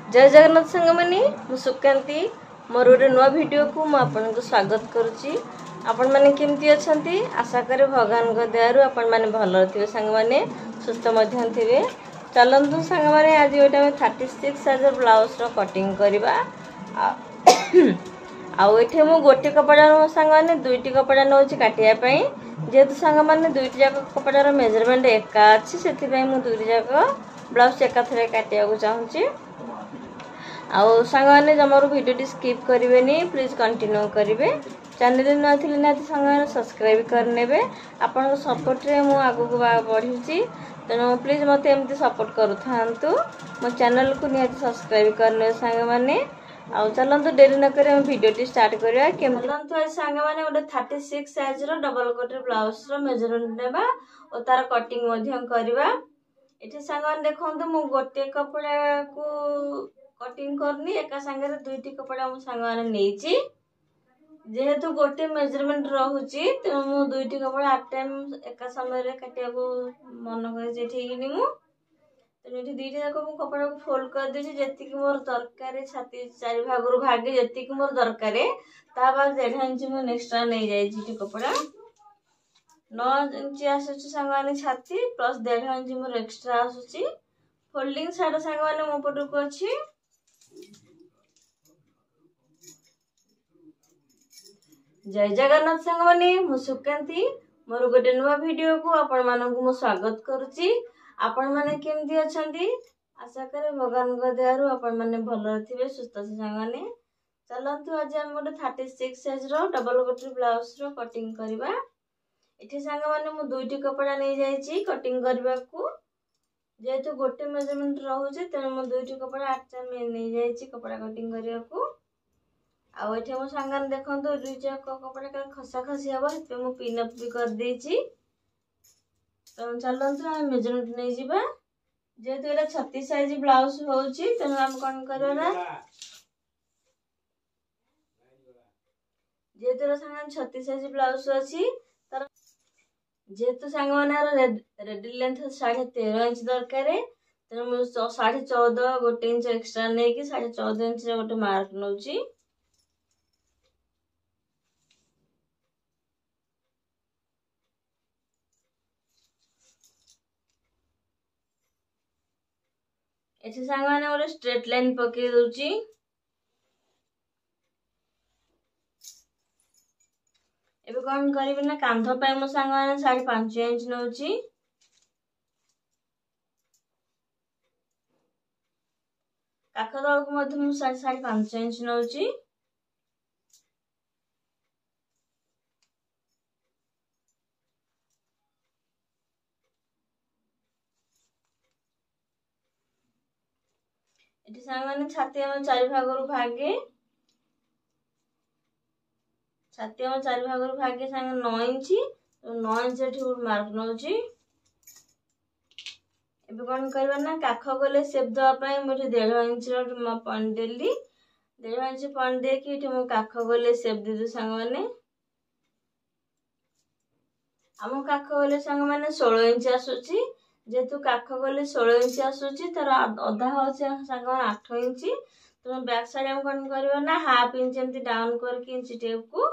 जय जगन्नाथ सांग मैंने सुकांती मोर गोटे नुआ वीडियो को मुझे स्वागत करुच्ची। आपण मैंने केमती अच्छी आशा करे भगवान दयारु आपण मैंने भल थे सांग मैंने सुस्थ थे। चलतु सांग मैंने आज गोटे 36 साइज ब्लाउज कटिंग करवा। आठे मु गोटे कपड़ा मो सांग मैंने दुईटी कपड़ा नौ काटापी जेहेतु सांग मैंने दुईटी जाक कपड़ार मेजरमेंट एका अच्छी से दुईटी जाक ब्लाउज एका थे काटा चाहूँगी। आउ सांग मैंने जमार वीडियो स्किप करेंगे प्लीज कंटिन्यू करेंगे। चैनल न थी ना सांग मैंने सब्सक्राइब करने आपण सपोर्ट रे मु आगु बढ़ी तेणु प्लीज मत एमती सपोर्ट करूँ मो चैनल को निहाती सब्सक्राइब करने सांग मैंने। आउ चलतु डेरी नक वीडियो स्टार्ट करवा। चलतु आज सांग मैंने गोटे 36 size double cutter blouse measurement नेबा और तार कटिंग करवा। ये सांग मैंने देखो मु गोटे कपड़ा को कटिंग करनी एका सांगे दुईटी कपड़ा मो सांग मैंने नहीं जेहेतु गोटे मेजरमेंट रोचे तेणु मु दुईटी कपड़ा आट टाइम एका समय काटा मन कर तेणु दुईटा जाक मु कपड़ा को फोल्ड कर देछि जेतिक मोर दरकार छाती चारि भागरु भागे जेतिक मोर दरकार ता बाद 1.5 इंच मु एक्स्ट्रा नहीं जाइछि कपड़ा 9 इंच आसुछि सांग मैंने छाती प्लस 1.5 इंच मोर एक्स्ट्रा आसुछि। फोल्डिंग साइड सांग मैंने मो पटक अछि। जय जगन्नाथ सांग मैंने मु सुकांती मोर गोटे नुआ वीडियो को आपण मानकु मु स्वागत करुच्ची। आपण माने केमती अछंती आशा करे भगवान दयारु आपण माने भल थे सुस्थ से सांग मैंने। चलतु आज आम गोटे 36 size double cutter blouse cutting करवा। ये सांग मैंने मु दुईटी कपड़ा नहीं जाइए कटिंग करने को जेहेतु गोटे मेजरमेंट रोचे तेणु मु दुईटी कपड़ा 8 नहीं जाइए कपड़ा कटिंग करने को। आठे मो सांग देखो दुई जाक कपड़ा का खसा खसी हम से मुझे पिनअप भी कर देछि। तो चलतु आम मेजरमेंट नहीं जावा जेहेतु ये 36 साइज ब्लाउज होची तेणु आम कौन करना जेहेतु सांग 36 साइज ब्लाउज अच्छी तर जेहेतु सांग मैंने रेडी लेंथ 13.5 इंच दरकार तेणु मुझे 14.5 गोटे इंच एक्स्ट्रा नहीं कि 14.5 इंच गोटे मार्क नौची। ये सांग मैंने गोटे स्ट्रेट लाइन पकई दूची। एबे कौन करी ना कांध पे मो सांग मैंने 5.5 इंच नौची। काख तल को मध्य मु 5.5 इंच नौची। ये सांग मैंने छाती हम 4 भागरु भागे छाती हम 4 भागरु भागे सांग 9 इंच तो 9 इंच मार्क नौची। एबे कौन करबा ना काख गले सेप दवाई मुझे 1.5 इंच पॉइंट देली 1.5 इंच पॉइंट देकी मो काख गले सेप दे सांग मैंने। आम काख गले सांग मैंने 16 इंच आसुची जेहेतु काख गले 16 इंच आसुची तार अधा हो सांग 8 इंच तो बैक साइड हम कौन करबा ना हाफ इंच एमती डाउन करके इंच टेप को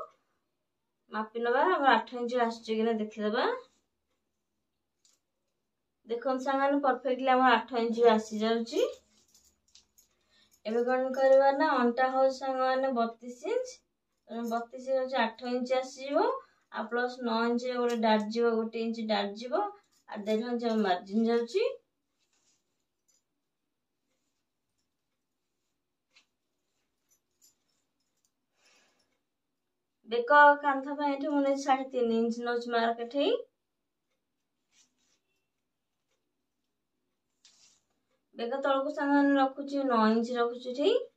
मापी नबा 8 इंच आसुची कि देखिदबा। देखो सांग परफेक्टली आम 8 इंच आसी जाउची। एबे कौन करबा ना अंटा हो सांग मैंने 32 इंच 32 इंच 8 इंच आसीबो आ प्लस 9 इंच गोटे डाट जीवो गोटे इंच डाट जीवो आ 1.5 इंच मार्जिन जाउची। बेक कांध पे मुझे 3.5 इंच नौच मार्क एठे। बेक तल को सांग रखुची 9 इंच रखुची ठीक।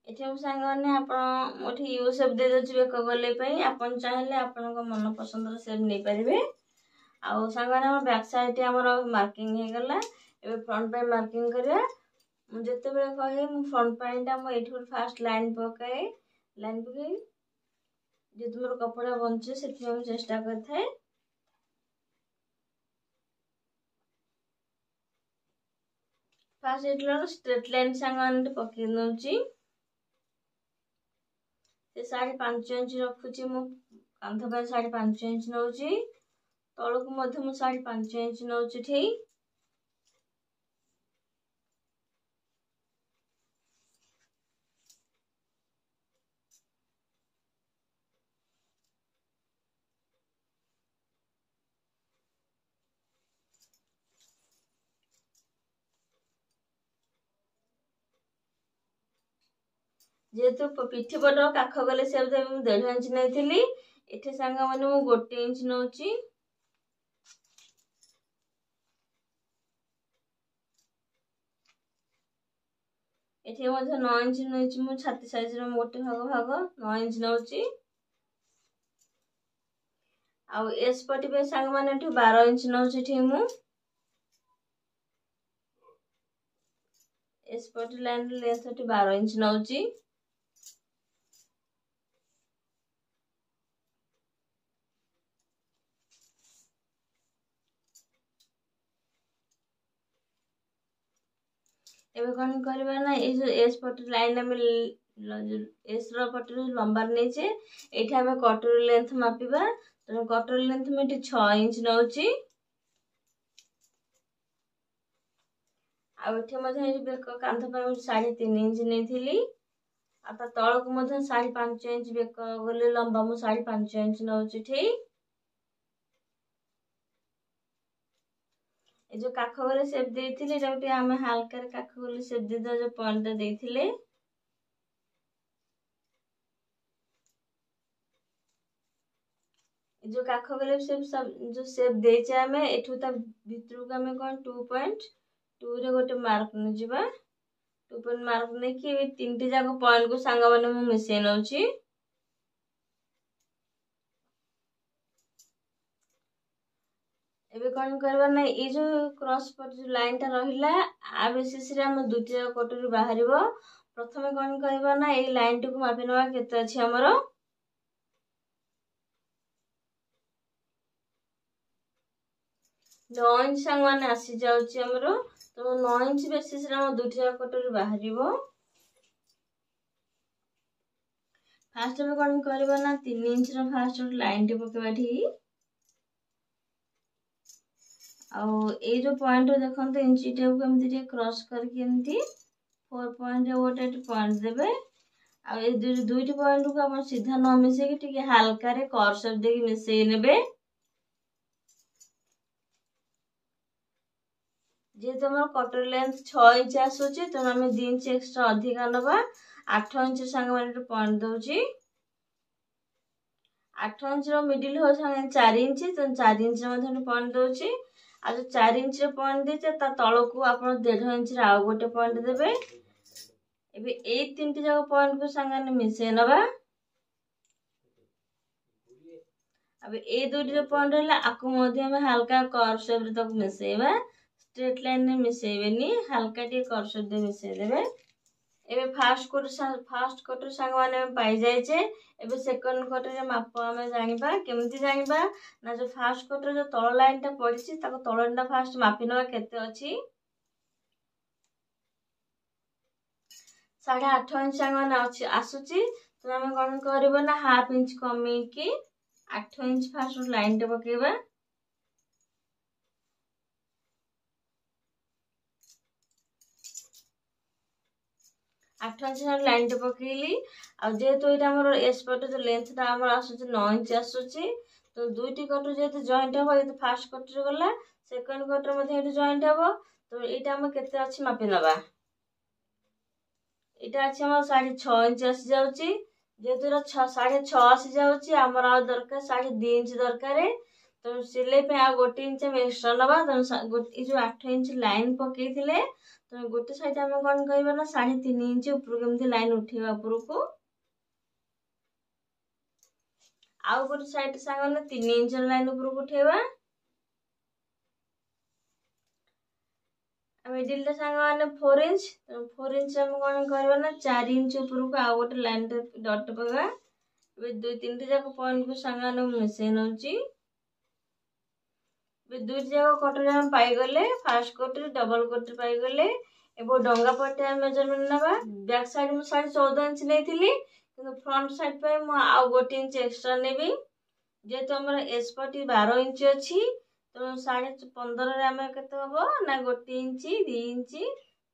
ये सांग मैंने आप यू सेप दे दूसरी बेक गले आपन चाहिए आपण मन पसंद सेप नहीं पारे। आउ सांग मैंने बैक साइड आम मार्किंग हो गला। एबे फ्रंट पे मार्किंग करवा जिते बड़े कहे फ्रंट पैंटा मुझे फास्ट लाइन पकाए लाइन पकई जे तुम कपड़ा बंचे से चेष्टा कर फास्ट ये स्ट्रेट लाइन सांग पकई नौची से 5.5 इंच रखुची मु कांध पर 5.5 इंच नौची तलक मध्य मु 5.5 इंच नौची ठीक जेहेतु पिठी पट काख गले से 1.5 इंच नहीं इथे सांग मैंने मु 1 इंच नौची इथे 9 इंच नौची मु छाती साइज रो गोटे भाग 9 इंच नौची आउ एस पटी पे सांग माने 12 इंच नौची ठीक मु एस पटी लाइन लेंथ 12 इंच नौची एबे कौन करबा ना ए जो एस पट लाइन हम एस रो पट लंबा नेचे एठी हम कटर लेंथ मापिबा तो कटर लेंथ में 6 इंच नौची आ एठी मध्ये बेक कांध पर 3.5 इंच नेथिली आ तळक मध्ये 5.5 इंच बेक गले लंबा मु 5.5 इंच नौची ठीक ए जो काख गले शेप देथिले जोटी हम हल्का रे काख गले शेप दे दो जो पॉइंट देथिले जो काख गले शेप सब जो शेप देचे हमें एठू ता भितरु को हमें कोन 2.2 रे गोटे मार्क न जिबा 2 पॉइंट मार्क ने कि तीनटी जाको पॉइंट को सांगा माने मु मिसे नउची एबे कौन करबा ना ए जो क्रॉस पर जो लाइन टा रहिला आ बेसिस रे हम दुटी जाको कटोरी बाहरिबो प्रथमे कौन करबा ना ए लाइन टू को मापि नवा केते अछि हमरो 9 इंच सांग माने आसी जाउची हमरो तो 9 इंच बेसिस रे हम दुटी जाको कटोरी बाहरिबो फास्ट में कौन करबा ना 3 इंच रो फास्ट लाइन टे पकेबा ठीक आउ ए जो पॉइंट देखंते इंची टे को एमती टे क्रॉस करके एमती 4 पॉइंट गोटे पॉइंट देबे आ ए दुईटी पॉइंट को हम सीधा न मिसे कि टिके हल्का रे कर्सर देके मिसेई नेबे जे तुम कटर लेंथ 6 इंच आसुची तो हम 2 इंच एक्स्ट्रा अधिक नबा 8 इंच संग माने पॉइंट दउची 8 इंच रो मिडिल हो संग 4 इंच तो 4 इंच मध्ये पॉइंट दउची आ जो 4 इंच रे पॉइंट देचे ता तळको आपण 1.5 इंच रे आ गोटे पॉइंट देबे एबे ए तीनटी जाको पॉइंट को संगाने मिसे नबा अबे ए दुटी जो पॉइंट रहला आकु मध्ये हम हल्का कर्व शेप रे तक मिसेबा स्ट्रेट लाइन में मिसेबेनी हल्का टे कर्सर दे मिसे देबे एबे फास्ट कटर संग माने पाई जाय छे एबे सेकंड कटर रे माप हमें जानिबा केमति जानिबा ना जो फास्ट कटर जो तळ लाइन टा पड़ी छी ताको तळंडा फास्ट मापि नवा केते अछि 8.5 इंच संग माने अछि आसुची तो हम कोन करबो ना हाफ इंच कमी की 8 इंच फास्ट लाइन टे पकेबा 8 इंच लाइन टे पकेली आ जेहेतु एटा हमर एस पट जो लेंथ ता हमर आसुची 9 इंच आसुची तो दुईटी कटर जेहेतु जॉइंट हबो ये फास्ट कटर गला सेकंड कटर मध्ये एटा जॉइंट हबो तो एटा हम केते अछि मापि नबा एटा अछि हमर 6.5 इंच आसी जाउची जेहेतु 6.5 आसी जाउची हमर आ दरकार 2.5 इंच दरकार तो सिले पे आ 1 इंच हम एक्स्ट्रा नबा तो ए जो 8 इंच लाइन पकेइथिले तो गोटे साइड हम कोन कहबा ना 3.5 इंच ऊपर केमथि लाइन उठेबा ऊपर को आउ गोटे साइड सांगने 3 इंच लाइन ऊपर को उठेबा मिडिल रे सांगने 4 इंच हम कोन करबा ना 4 इंच ऊपर को आ गोटे लाइन डॉट पगा ଏବେ 2-3ଟି ଯାକ ପଏଣ୍ଟ को ସାଙ୍ଗମାନେ ମିଶେଇ ନଉଛି। ଏବେ 2ଟି ଯାକ କଟରେ ଆମେ ପାଇଗଲେ। ଫାର୍ଷ୍ଟ କଟରେ ଡବଲ କଟରେ ପାଇଗଲେ। ଏବେ ଡଙ୍ଗା ପଟେ ଆମେ ମେଜରମେଣ୍ଟ ନେବା। ବ୍ୟାକ୍ ସାଇଡ ମୁଁ 14.5 ଇଞ୍ଚ ନେଇଥିଲି, କିନ୍ତୁ ଫ୍ରଣ୍ଟ ସାଇଡ ପାଇଁ ମୁଁ ଆଉ 1 ଇଞ୍ଚ ଏକ୍ସଟ୍ରା ନେବି। जेहेतु आमर एस पटी 12 इंच अच्छी, तो 15.5 आम के हम ना 1 इंच 2 इंच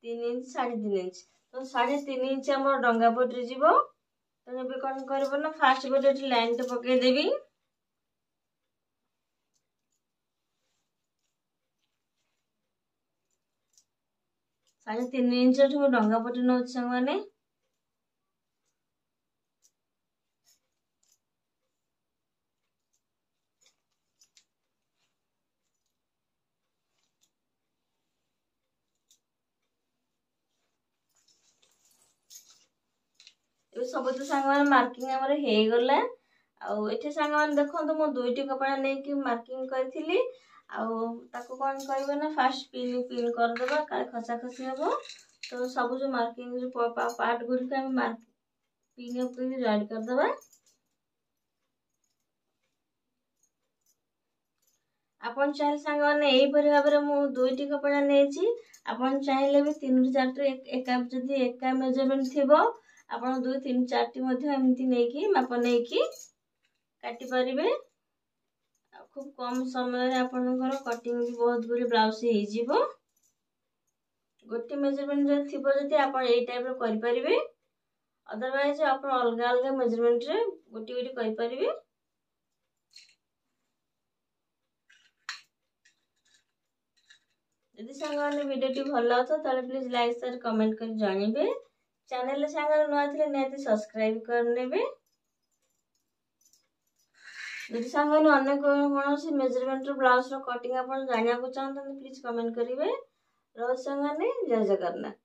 3 इंच 3.5 इंच, तो 3.5 इंच आम डंगा पटे जीव। तो कौन कर ना फास्ट पटे लाइन टे पकईदेवी। साढ़े 3 इंच डंगा पटे नौ सांग मैंने सब तो सांग मैंने मार्किंग आमर हो गला। आठ सांग मैंने देखो मु 2टी कपड़ा नहीं मार्किंग करी कौन कर ना फास्ट पिन पिन करदे काले खसा खसी हम। तो सब जो मार्किंग पार्ट गुड़िक पिन जॉइन करदे। आपन चाहिए सांग मैंने यहीपरि भाव में 2टी कपड़ा नहीं आपन चाहिए भी 3-4 एका मेजरमेंट थी आप 2-3-4टी एमती नहीं माप नहीं काटी पारे। खूब कम समय आपनकर कटिंग भी बहुत गुड़े ब्लाउज हो। गोटे मेजरमेंट जो थी जब आप टाइप करें, अदरवाइज आप अलग अलग मेजरमेंट रे गोटे गोटे करें। यदि सांग मैंने वीडियो भल लगा तो प्लीज लाइक शेयर कमेंट कर जानवे। चैनल सांग नुआ थे निहाती सब्सक्राइब करने। यदि सांग मैंने अन्य कौन मेजरमेंट ब्लाउज कटिंग आप जानना चाहते प्लीज कमेंट करेंगे। रोज सांग मैंने जय जगन्नाथ।